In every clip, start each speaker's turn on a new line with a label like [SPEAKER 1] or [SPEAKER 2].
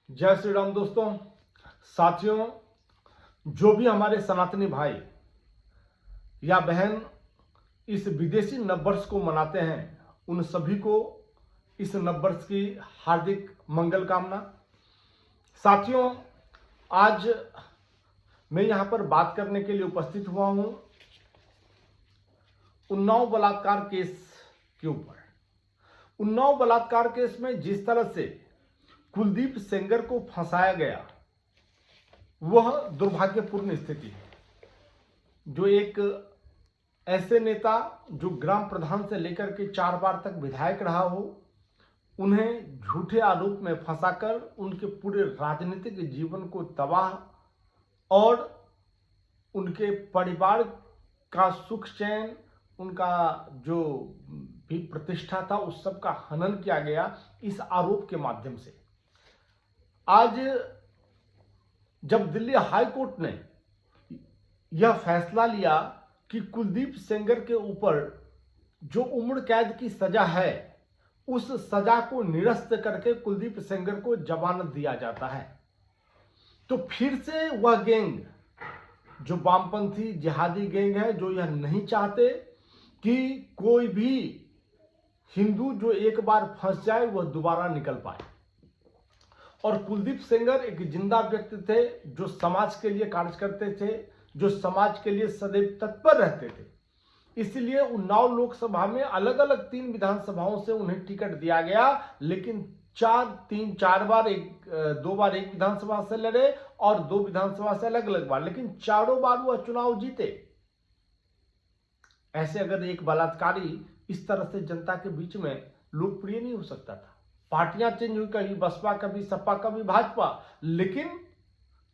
[SPEAKER 1] जय श्री राम दोस्तों, साथियों, जो भी हमारे सनातनी भाई या बहन इस विदेशी नववर्ष को मनाते हैं, उन सभी को इस नववर्ष की हार्दिक मंगल कामना। साथियों, आज मैं यहाँ पर बात करने के लिए उपस्थित हुआ हूँ उन्नाव बलात्कार केस के ऊपर। उन्नाव बलात्कार केस में जिस तरह से कुलदीप सेंगर को फंसाया गया, वह दुर्भाग्यपूर्ण स्थिति है। जो एक ऐसे नेता जो ग्राम प्रधान से लेकर के 4 बार तक विधायक रहा हो, उन्हें झूठे आरोप में फंसाकर उनके पूरे राजनीतिक जीवन को तबाह और उनके परिवार का सुख चैन, उनका जो भी प्रतिष्ठा था, उस सब का हनन किया गया इस आरोप के माध्यम से। आज जब दिल्ली हाई कोर्ट ने यह फैसला लिया कि कुलदीप सेंगर के ऊपर जो उम्र कैद की सजा है, उस सजा को निरस्त करके कुलदीप सेंगर को जमानत दिया जाता है, तो फिर से वह गैंग जो वामपंथी जिहादी गैंग है, जो यह नहीं चाहते कि कोई भी हिंदू जो एक बार फंस जाए वह दोबारा निकल पाए। और कुलदीप सेंगर एक जिंदा व्यक्ति थे जो समाज के लिए कार्य करते थे, जो समाज के लिए सदैव तत्पर रहते थे। इसलिए उन्नाव लोकसभा में अलग अलग 3 विधानसभाओं से उन्हें टिकट दिया गया, लेकिन 4 बार 2 बार एक विधानसभा से लड़े और 2 विधानसभा से अलग अलग बार, लेकिन चारों बार वह चुनाव जीते। ऐसे अगर एक बलात्कारी इस तरह से जनता के बीच में लोकप्रिय नहीं हो सकता था। पार्टियां चेंज हुई, कभी बसपा, कभी सपा, कभी भाजपा, लेकिन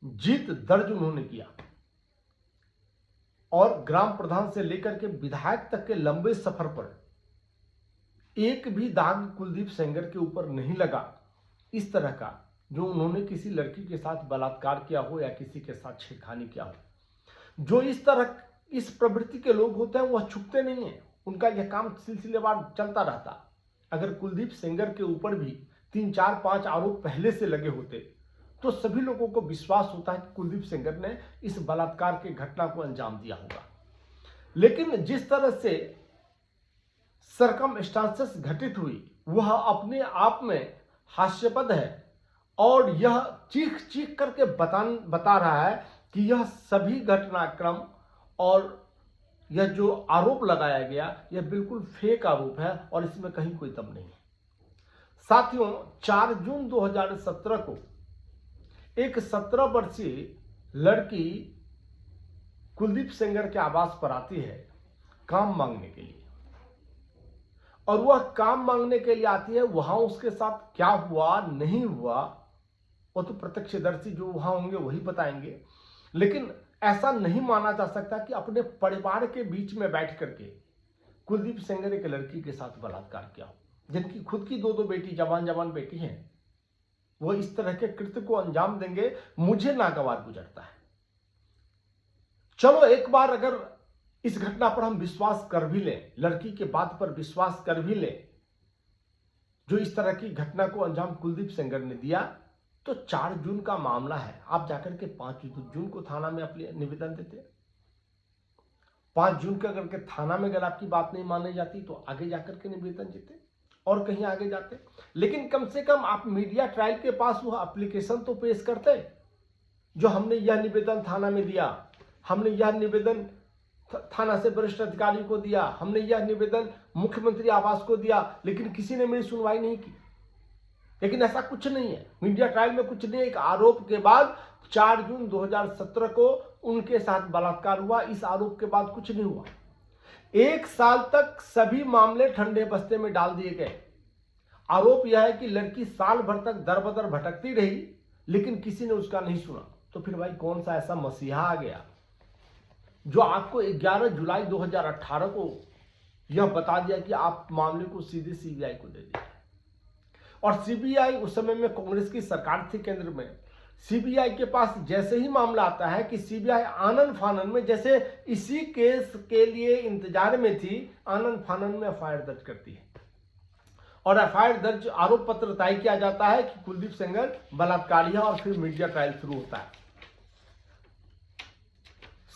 [SPEAKER 1] जीत दर्ज उन्होंने किया। और ग्राम प्रधान से लेकर के विधायक तक के लंबे सफर पर एक भी दाग कुलदीप सेंगर के ऊपर नहीं लगा इस तरह का, जो उन्होंने किसी लड़की के साथ बलात्कार किया हो या किसी के साथ छेड़खानी किया हो। जो इस तरह इस प्रवृत्ति के लोग होते हैं वह छुपते नहीं है, उनका यह काम सिलसिलेवार चलता रहता। अगर कुलदीप सेंगर के ऊपर भी 3, 4, 5 आरोप पहले से लगे होते तो सभी लोगों को विश्वास होता है कि कुलदीप सेंगर ने इस बलात्कार की घटना को अंजाम दिया होगा। लेकिन जिस तरह से सरकमस्टांसेस घटित हुई, वह अपने आप में हास्यास्पद है। और यह चीख चीख करके बता रहा है कि यह सभी घटनाक्रम और यह जो आरोप लगाया गया, यह बिल्कुल फेक आरोप है और इसमें कहीं कोई दम नहीं है। साथियों, 4 जून 2017 को एक 17 वर्षीय लड़की कुलदीप सेंगर के आवास पर आती है काम मांगने के लिए। और वह काम मांगने के लिए आती है, वहां उसके साथ क्या हुआ नहीं हुआ वो तो प्रत्यक्षदर्शी जो वहां होंगे वही बताएंगे। लेकिन ऐसा नहीं माना जा सकता कि अपने परिवार के बीच में बैठ करके कुलदीप सेंगर एक लड़की के साथ बलात्कार किया हो, जिनकी खुद की 2 बेटी, जवान बेटी हैं, वो इस तरह के कृत्य को अंजाम देंगे, मुझे नागवार गुजरता है। चलो एक बार अगर इस घटना पर हम विश्वास कर भी लें, लड़की के बात पर विश्वास कर भी लें, जो इस तरह की घटना को अंजाम कुलदीप सेंगर ने दिया, तो 4 जून का मामला है। आप जाकर के 5 जून को थाना में अपने निवेदन देते। 5 जून के अगर के थाना में अगर आपकी बात नहीं मानी जाती तो आगे जाकर के निवेदन देते और कहीं आगे जाते। लेकिन कम से कम आप मीडिया ट्रायल के पास वह एप्लीकेशन तो पेश करते, जो हमने यह निवेदन थाना में दिया, हमने यह निवेदन थाना से वरिष्ठ अधिकारी को दिया, हमने यह निवेदन मुख्यमंत्री आवास को दिया, लेकिन किसी ने मेरी सुनवाई नहीं की। लेकिन ऐसा कुछ नहीं है, मीडिया ट्रायल में कुछ नहीं। एक आरोप के बाद 4 जून 2017 को उनके साथ बलात्कार हुआ, इस आरोप के बाद कुछ नहीं हुआ। 1 साल तक सभी मामले ठंडे बस्ते में डाल दिए गए। आरोप यह है कि लड़की साल भर तक दर बदर भटकती रही, लेकिन किसी ने उसका नहीं सुना। तो फिर भाई कौन सा ऐसा मसीहा आ गया जो आपको 11 जुलाई 2018 को यह बता दिया कि आप मामले को सीधे सीबीआई को दे दिया। और सीबीआई उस समय में कांग्रेस की सरकार थी केंद्र में। सीबीआई के पास जैसे ही मामला आता है कि सीबीआई आनन फानन में, जैसे इसी केस के लिए इंतजार में थी, आनन फानन में एफआईआर दर्ज करती है। और एफआईआर दर्ज आरोप पत्र तय किया जाता है कि कुलदीप सेंगर बलात्कारी है और फिर मीडिया ट्रायल शुरू होता है।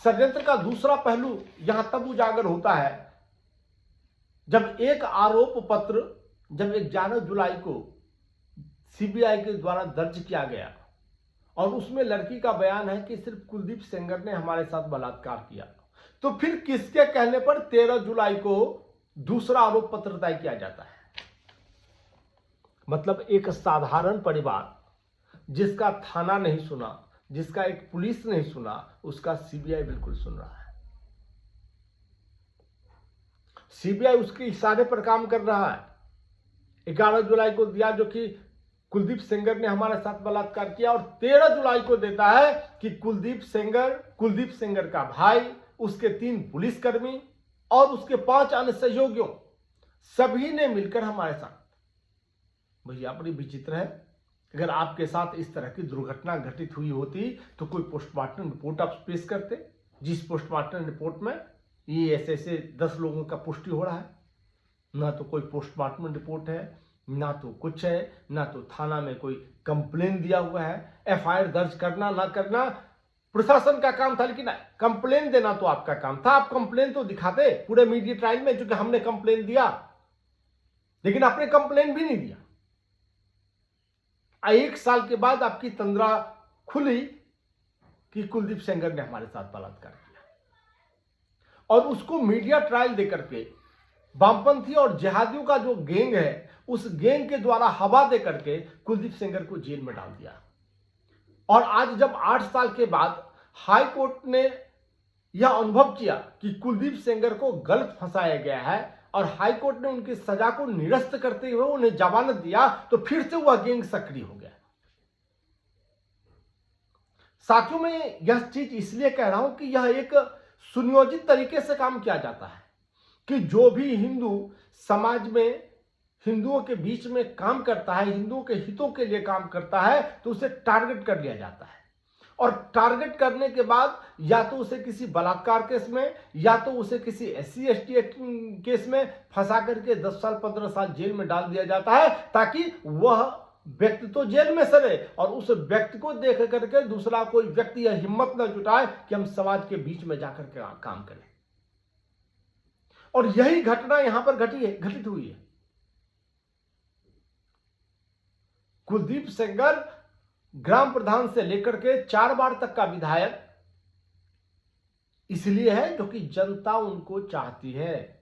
[SPEAKER 1] षड्यंत्र का दूसरा पहलू यहां तब उजागर होता है जब एक आरोप पत्र जब 11 जुलाई को सीबीआई के द्वारा दर्ज किया गया और उसमें लड़की का बयान है कि सिर्फ कुलदीप सेंगर ने हमारे साथ बलात्कार किया, तो फिर किसके कहने पर 13 जुलाई को दूसरा आरोप पत्र तय किया जाता है। मतलब एक साधारण परिवार जिसका थाना नहीं सुना, जिसका एक पुलिस नहीं सुना, उसका सीबीआई बिल्कुल सुन रहा है। सीबीआई उसके इशारे पर काम कर रहा है। 11 जुलाई को दिया जो कि कुलदीप सेंगर ने हमारे साथ बलात्कार किया, और 13 जुलाई को देता है कि कुलदीप सेंगर का भाई, उसके 3 पुलिसकर्मी और उसके 5 अन्य सहयोगियों सभी ने मिलकर हमारे साथ। भैया बड़ी विचित्र है। अगर आपके साथ इस तरह की दुर्घटना घटित हुई होती तो कोई पोस्टमार्टम रिपोर्ट आप पेश करते, जिस पोस्टमार्टम रिपोर्ट में ये ऐसे 10 लोगों का पुष्टि हो रहा है। ना तो कोई पोस्टमार्टम रिपोर्ट है, ना तो कुछ है, ना तो थाना में कोई कंप्लेन दिया हुआ है। एफआईआर दर्ज करना ना करना प्रशासन का काम था, लेकिन कंप्लेन देना तो आपका काम था। आप कंप्लेन तो दिखाते पूरे मीडिया ट्रायल में, जो कि हमने कंप्लेन दिया, लेकिन आपने कंप्लेन भी नहीं दिया। 1 साल के बाद आपकी तंद्रा खुली कि कुलदीप सेंगर ने हमारे साथ बलात्कार किया, और उसको मीडिया ट्रायल देकर के वामपंथी और जिहादियों का जो गैंग है, उस गैंग के द्वारा हवा देकर के कुलदीप सेंगर को जेल में डाल दिया। और आज जब 8 साल के बाद हाई कोर्ट ने यह अनुभव किया कि कुलदीप सेंगर को गलत फंसाया गया है और हाई कोर्ट ने उनकी सजा को निरस्त करते हुए उन्हें जमानत दिया, तो फिर से वह गैंग सक्रिय हो गया। साथियों, मैं यह चीज इसलिए कह रहा हूं कि यह एक सुनियोजित तरीके से काम किया जाता है कि जो भी हिंदू समाज में हिंदुओं के बीच में काम करता है, हिंदुओं के हितों के लिए काम करता है, तो उसे टारगेट कर लिया जाता है। और टारगेट करने के बाद या तो उसे किसी बलात्कार केस में, या तो उसे किसी SC ST केस में फंसा करके 10 साल 15 साल जेल में डाल दिया जाता है, ताकि वह व्यक्ति तो जेल में सड़े और उस व्यक्ति को देख करके दूसरा कोई व्यक्ति यह हिम्मत न जुटाए कि हम समाज के बीच में जाकर के काम करें। और यही घटना यहां पर घटित हुई है। कुलदीप सेंगर ग्राम प्रधान से लेकर के 4 बार तक का विधायक इसलिए है क्योंकि जनता उनको चाहती है,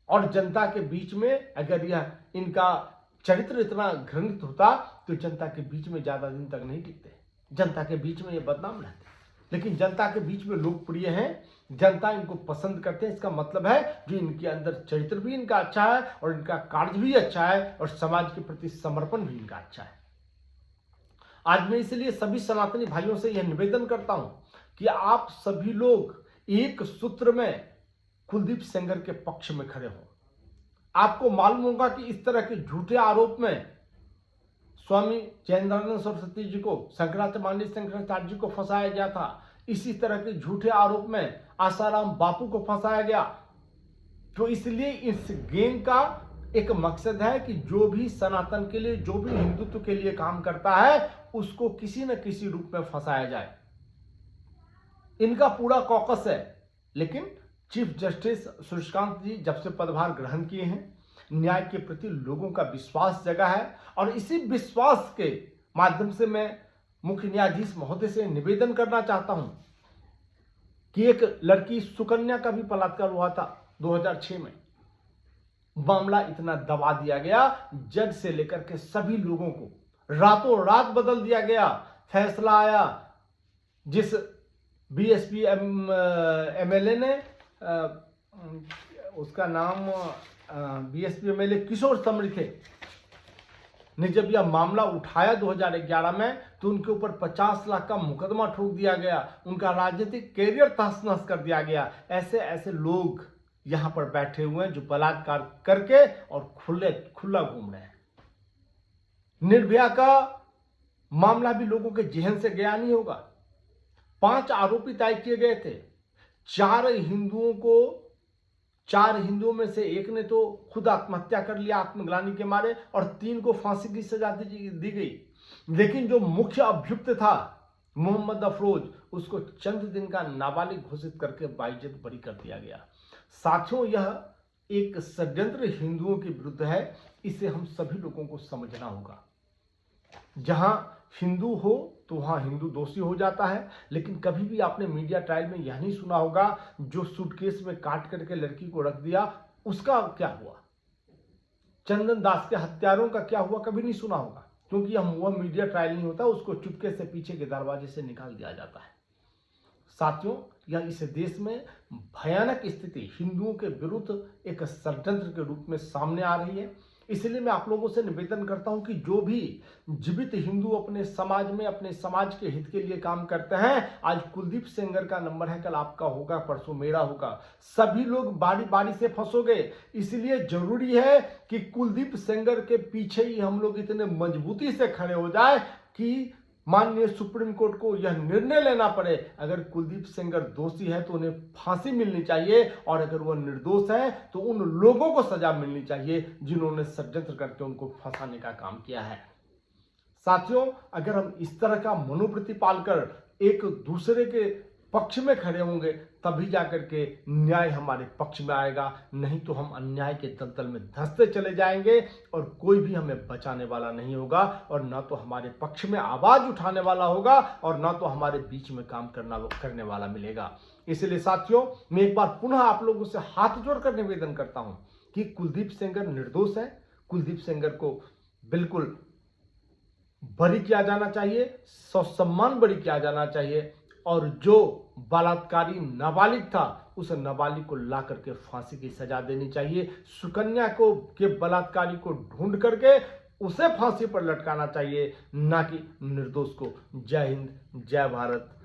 [SPEAKER 1] और जनता के बीच में अगर यह इनका चरित्र इतना घृणित होता तो जनता के बीच में ज्यादा दिन तक नहीं टिकते। जनता के बीच में ये बदनाम रहते, लेकिन जनता के बीच में लोकप्रिय हैं, जनता इनको पसंद करते हैं। इसका मतलब है जो इनके अंदर चरित्र भी इनका अच्छा है और इनका कार्य भी अच्छा है और समाज के प्रति समर्पण भी इनका अच्छा है। आज मैं इसलिए सभी सनातनी भाइयों से यह निवेदन करता हूं कि आप सभी लोग एक सूत्र में कुलदीप सेंगर के पक्ष में खड़े हो। आपको मालूम होगा कि इस तरह के झूठे आरोप में स्वामी जयेंद्रानंद सरस्वती जी को, शंकराचार्य जी को फंसाया गया था। इसी तरह के झूठे आरोप में आसाराम बापू को फंसाया गया। तो इसलिए इस गैंग का एक मकसद है कि जो भी सनातन के लिए, जो भी हिंदुत्व के लिए काम करता है, उसको किसी न किसी रूप में फंसाया जाए। इनका पूरा कॉकस है। लेकिन चीफ जस्टिस सूर्यकांत जी जब से पदभार ग्रहण किए हैं, न्याय के प्रति लोगों का विश्वास जगा है, और इसी विश्वास के माध्यम से मैं मुख्य न्यायाधीश महोदय से निवेदन करना चाहता हूं कि एक लड़की सुकन्या का भी बलात्कार हुआ था 2006 में। मामला इतना दबा दिया गया, जज से लेकर के सभी लोगों को रातों रात बदल दिया गया। फैसला आया, जिस बीएसपी MLA ने, उसका नाम बीएसपी MLA किशोर समरी थे, ने जब यह मामला उठाया 2011 में, तो उनके ऊपर 50 लाख का मुकदमा ठोक दिया गया। उनका राजनीतिक कैरियर तहस नहस कर दिया गया। ऐसे लोग यहां पर बैठे हुए हैं जो बलात्कार करके और खुला घूम रहे हैं। निर्भया का मामला भी लोगों के जहन से गया नहीं होगा। 5 आरोपी तय किए गए थे। 4 4 हिंदुओं में से एक ने तो खुद आत्महत्या कर लिया आत्मग्लानि के मारे, और 3 को फांसी की सजा दी गई। लेकिन जो मुख्य अभियुक्त था मोहम्मद अफरोज, उसको चंद दिन का नाबालिग घोषित करके बाइज्जत बरी कर दिया गया। साथियों, यह एक षड्यंत्र हिंदुओं के विरुद्ध है। इसे हम सभी लोगों को समझना होगा। जहां हिंदू हो तो वहां हिंदू दोषी हो जाता है, लेकिन कभी भी आपने मीडिया ट्रायल में यह नहीं सुना होगा जो सूटकेस में काट करके लड़की को रख दिया उसका क्या हुआ, चंदन दास के हत्यारों का क्या हुआ, कभी नहीं सुना होगा, क्योंकि वह मीडिया ट्रायल नहीं होता, उसको चुपके से पीछे के दरवाजे से निकाल दिया जाता है। साथियों, यह इस देश में भयानक स्थिति हिंदुओं के विरुद्ध एक षड्यंत्र के रूप में सामने आ रही है। इसलिए मैं आप लोगों से निवेदन करता हूं कि जो भी जीवित हिंदू अपने समाज में, अपने समाज के हित के लिए काम करते हैं, आज कुलदीप सेंगर का नंबर है, कल आपका होगा, परसों मेरा होगा, सभी लोग बारी बारी से फंसोगे। इसलिए जरूरी है कि कुलदीप सेंगर के पीछे ही हम लोग इतने मजबूती से खड़े हो जाए कि माननीय सुप्रीम कोर्ट को यह निर्णय लेना पड़े, अगर कुलदीप सेंगर दोषी है तो उन्हें फांसी मिलनी चाहिए, और अगर वह निर्दोष है तो उन लोगों को सजा मिलनी चाहिए जिन्होंने षड्यंत्र करके उनको फंसाने का काम किया है। साथियों, अगर हम इस तरह का मनोवृत्ति पालकर एक दूसरे के पक्ष में खड़े होंगे तभी जाकर के न्याय हमारे पक्ष में आएगा, नहीं तो हम अन्याय के दलदल में धंसते चले जाएंगे और कोई भी हमें बचाने वाला नहीं होगा, और ना तो हमारे पक्ष में आवाज उठाने वाला होगा और ना तो हमारे बीच में काम करने वाला मिलेगा। इसलिए साथियों, मैं एक बार पुनः आप लोगों से हाथ जोड़कर निवेदन करता हूं कि कुलदीप सेंगर निर्दोष है। कुलदीप सेंगर को बिल्कुल बरी किया जाना चाहिए, ससम्मान बरी किया जाना चाहिए, और जो बलात्कारी नाबालिग था उस नाबालिग को ला करके फांसी की सजा देनी चाहिए। सुकन्या को के बलात्कारी को ढूंढ करके उसे फांसी पर लटकाना चाहिए, ना कि निर्दोष को। जय हिंद, जय भारत।